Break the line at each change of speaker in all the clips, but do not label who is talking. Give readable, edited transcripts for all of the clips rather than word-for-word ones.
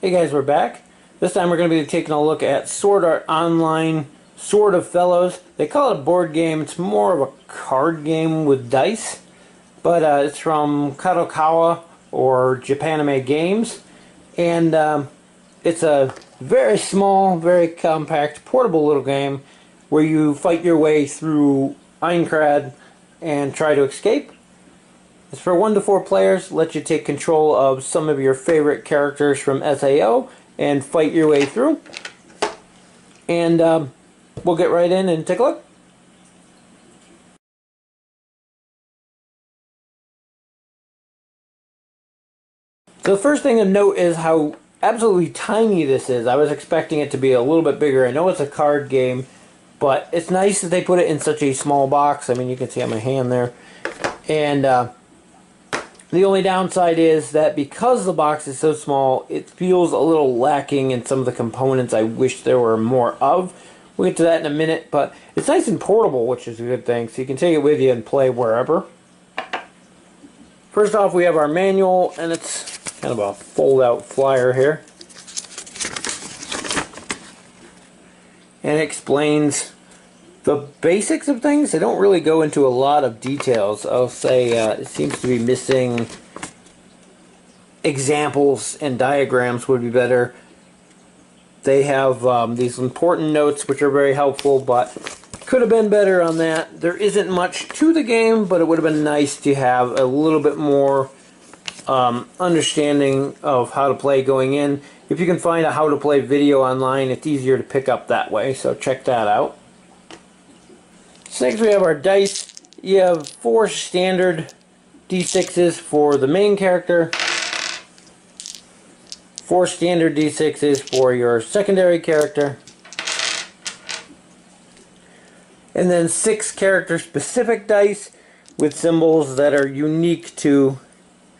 Hey guys, we're back. This time we're going to be taking a look at Sword Art Online, Sword of Fellows. They call it a board game. It's more of a card game with dice. But it's from Kadokawa or Japanime Games. And it's a very small, very compact, portable little game where you fight your way through Aincrad and try to escape. It's for 1 to 4 players, lets you take control of some of your favorite characters from SAO and fight your way through. And we'll get right in and take a look. So the first thing to note is how absolutely tiny this is. I was expecting it to be a little bit bigger. I know it's a card game, but it's nice that they put it in such a small box. I mean, you can see on my hand there. And the only downside is that because the box is so small, it feels a little lacking in some of the components I wish there were more of. We'll get to that in a minute, but it's nice and portable, which is a good thing, so you can take it with you and play wherever. First off, we have our manual, and it's kind of a fold-out flyer here. And it explains the basics of things. They don't really go into a lot of details. I'll say it seems to be missing examples, and diagrams would be better. They have these important notes which are very helpful, but could have been better on that. There isn't much to the game, but it would have been nice to have a little bit more understanding of how to play going in. If you can find a how to play video online, it's easier to pick up that way, so check that out. So next we have our dice. You have 4 standard D6s for the main character, 4 standard D6s for your secondary character, and then 6 character specific dice with symbols that are unique to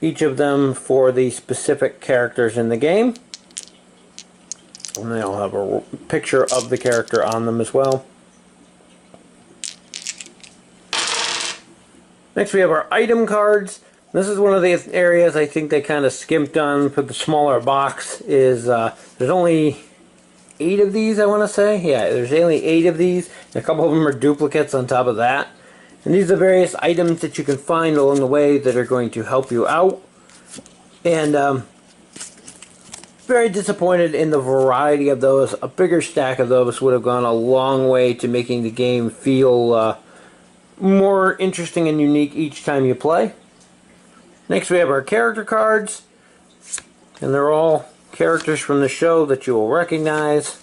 each of them for the specific characters in the game. And they all have a picture of the character on them as well. Next we have our item cards. This is one of the areas I think they kind of skimped on for the smaller box. Is there's only 8 of these, I want to say. Yeah, there's only 8 of these. And a couple of them are duplicates on top of that. And these are various items that you can find along the way that are going to help you out. And very disappointed in the variety of those. A bigger stack of those would have gone a long way to making the game feel more interesting and unique each time you play. Next we have our character cards, and they're all characters from the show that you will recognize,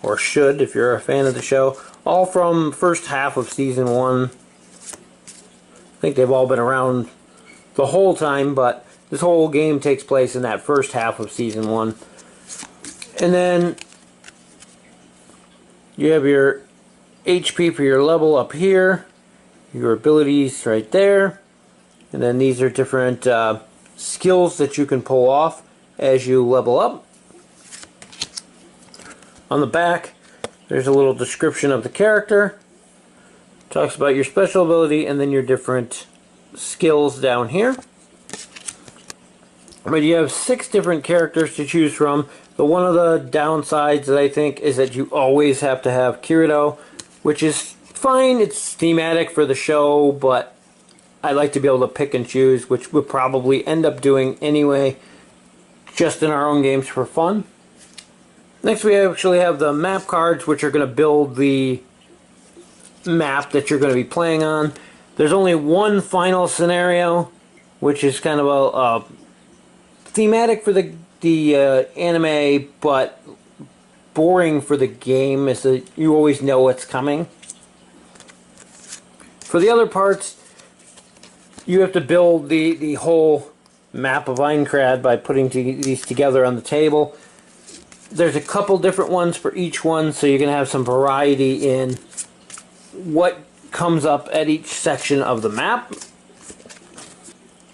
or should if you're a fan of the show, all from first half of season 1. I think they've all been around the whole time, but this whole game takes place in that first half of season 1. And then you have your HP for your level up here, your abilities right there, and then these are different skills that you can pull off as you level up. On the back there's a little description of the character, talks about your special ability, and then your different skills down here. But you have 6 different characters to choose from. But one of the downsides that I think is that you always have to have Kirito, which is fine. It's thematic for the show, but I like to be able to pick and choose, which we'll probably end up doing anyway, just in our own games for fun. Next we actually have the map cards, which are going to build the map that you're going to be playing on. There's only one final scenario, which is kind of a thematic for the anime, but boring for the game, is that you always know what's coming. For the other parts, you have to build the whole map of Aincrad by putting these together on the table. There's a couple different ones for each one, so you're going to have some variety in what comes up at each section of the map.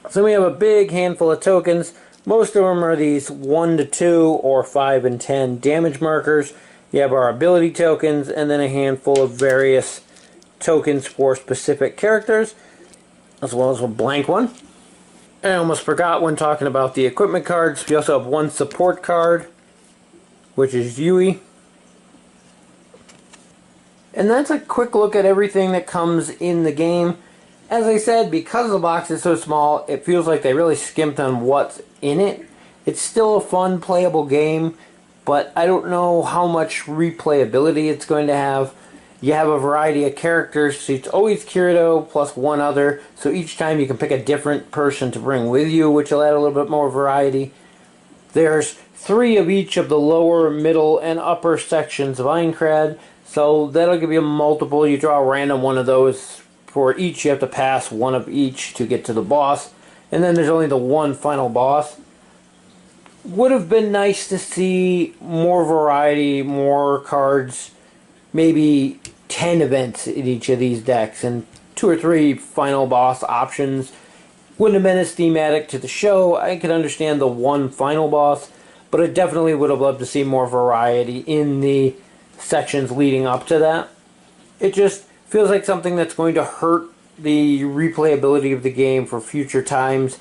So we have a big handful of tokens. Most of them are these 1 to 2 or 5 and 10 damage markers. You have our ability tokens, and then a handful of various tokens for specific characters, as well as a blank one. I almost forgot when talking about the equipment cards. We also have one support card, which is Yui. And that's a quick look at everything that comes in the game. As I said, because the box is so small, it feels like they really skimped on what's in it. It's still a fun, playable game, but I don't know how much replayability it's going to have. You have a variety of characters, so it's always Kirito plus one other, so each time you can pick a different person to bring with you, which will add a little bit more variety. There's 3 of each of the lower, middle, and upper sections of Aincrad, so that'll give you multiple. You draw a random one of those. For each, you have to pass one of each to get to the boss, and then there's only the one final boss. Would have been nice to see more variety, more cards, maybe 10 events in each of these decks, and 2 or 3 final boss options. Wouldn't have been as thematic to the show. I could understand the one final boss, but I definitely would have loved to see more variety in the sections leading up to that. It just feels like something that's going to hurt the replayability of the game for future times,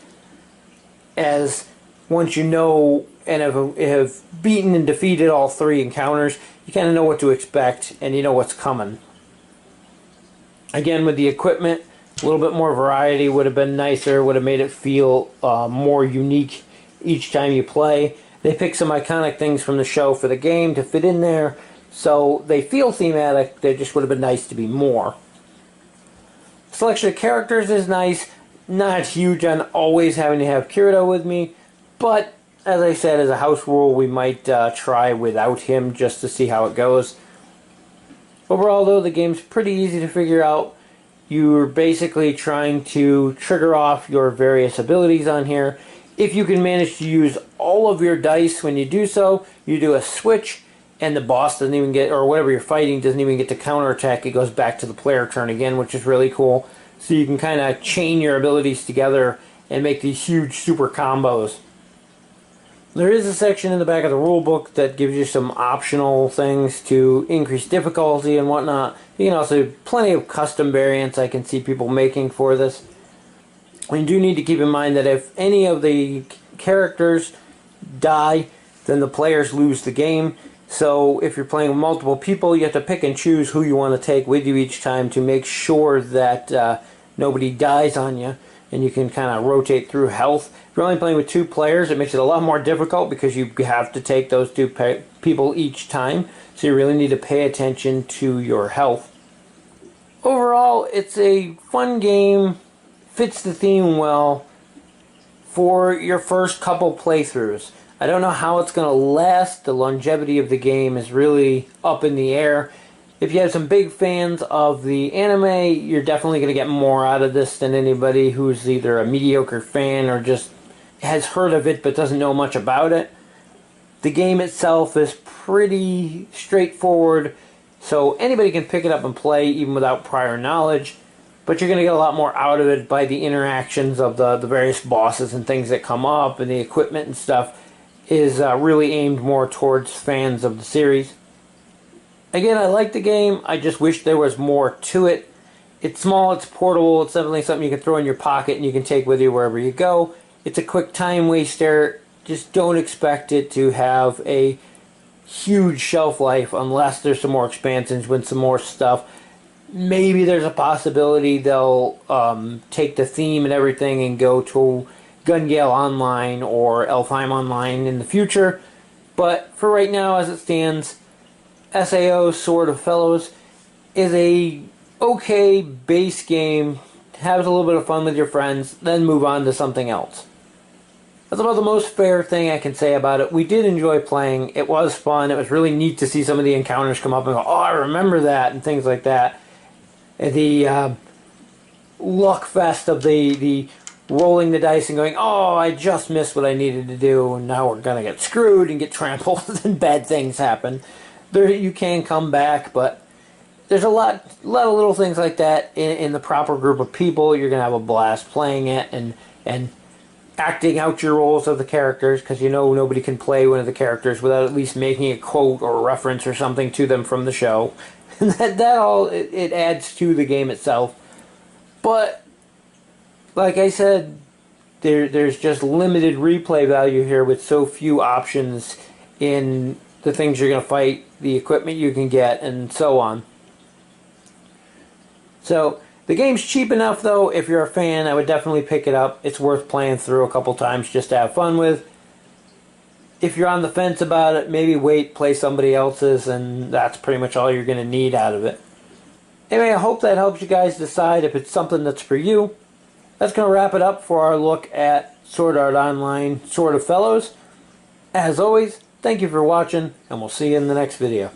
as once you know and have beaten and defeated all 3 encounters, you kind of know what to expect and you know what's coming. Again, with the equipment, a little bit more variety would have been nicer, would have made it feel more unique each time you play. They picked some iconic things from the show for the game to fit in there, so they feel thematic. They just would have been nice to be more. Selection of characters is nice. Not huge on always having to have Kirito with me, but as I said, as a house rule, we might try without him just to see how it goes. Overall, though, the game's pretty easy to figure out. You're basically trying to trigger off your various abilities on here. If you can manage to use all of your dice when you do so, you do a switch, and the boss doesn't even get, or whatever you're fighting, doesn't even get to counterattack. It goes back to the player turn again, which is really cool. So you can kind of chain your abilities together and make these huge super combos. There is a section in the back of the rulebook that gives you some optional things to increase difficulty and whatnot. You can also, plenty of custom variants I can see people making for this. You do need to keep in mind that if any of the characters die, then the players lose the game. So if you're playing with multiple people, you have to pick and choose who you want to take with you each time to make sure that nobody dies on you, and you can kind of rotate through health. If you're only playing with 2 players, it makes it a lot more difficult because you have to take those 2 people each time, so you really need to pay attention to your health. Overall, it's a fun game, fits the theme well for your first couple playthroughs. I don't know how it's going to last. The longevity of the game is really up in the air. If you have some big fans of the anime, you're definitely going to get more out of this than anybody who's either a mediocre fan or just has heard of it but doesn't know much about it. The game itself is pretty straightforward, so anybody can pick it up and play even without prior knowledge, but you're going to get a lot more out of it by the interactions of the various bosses and things that come up, and the equipment and stuff is really aimed more towards fans of the series. Again, I like the game. I just wish there was more to it. It's small, it's portable, it's definitely something you can throw in your pocket and you can take with you wherever you go. It's a quick time waster. Just don't expect it to have a huge shelf life unless there's some more expansions with some more stuff. Maybe there's a possibility they'll take the theme and everything and go to Gun Gale Online or Elfheim Online in the future. But for right now, as it stands, SAO Sword of Fellows is a okay base game. Have a little bit of fun with your friends, then move on to something else. That's about the most fair thing I can say about it. We did enjoy playing. It was fun. It was really neat to see some of the encounters come up and go, oh, I remember that, and things like that. The luck fest of the rolling the dice and going, oh, I just missed what I needed to do, and now we're going to get screwed and get trampled, and bad things happen. There, you can come back, but there's a lot of little things like that in the proper group of people. You're going to have a blast playing it and acting out your roles of the characters, because you know nobody can play one of the characters without at least making a quote or a reference or something to them from the show. And that all, it adds to the game itself. But like I said, there's just limited replay value here with so few options in the things you're going to fight, the equipment you can get, and so on. So the game's cheap enough, though. If you're a fan, I would definitely pick it up. It's worth playing through a couple times just to have fun with. If you're on the fence about it, maybe wait, play somebody else's, and that's pretty much all you're going to need out of it. Anyway, I hope that helps you guys decide if it's something that's for you. That's going to wrap it up for our look at Sword Art Online Sword of Fellows. As always, thank you for watching, and we'll see you in the next video.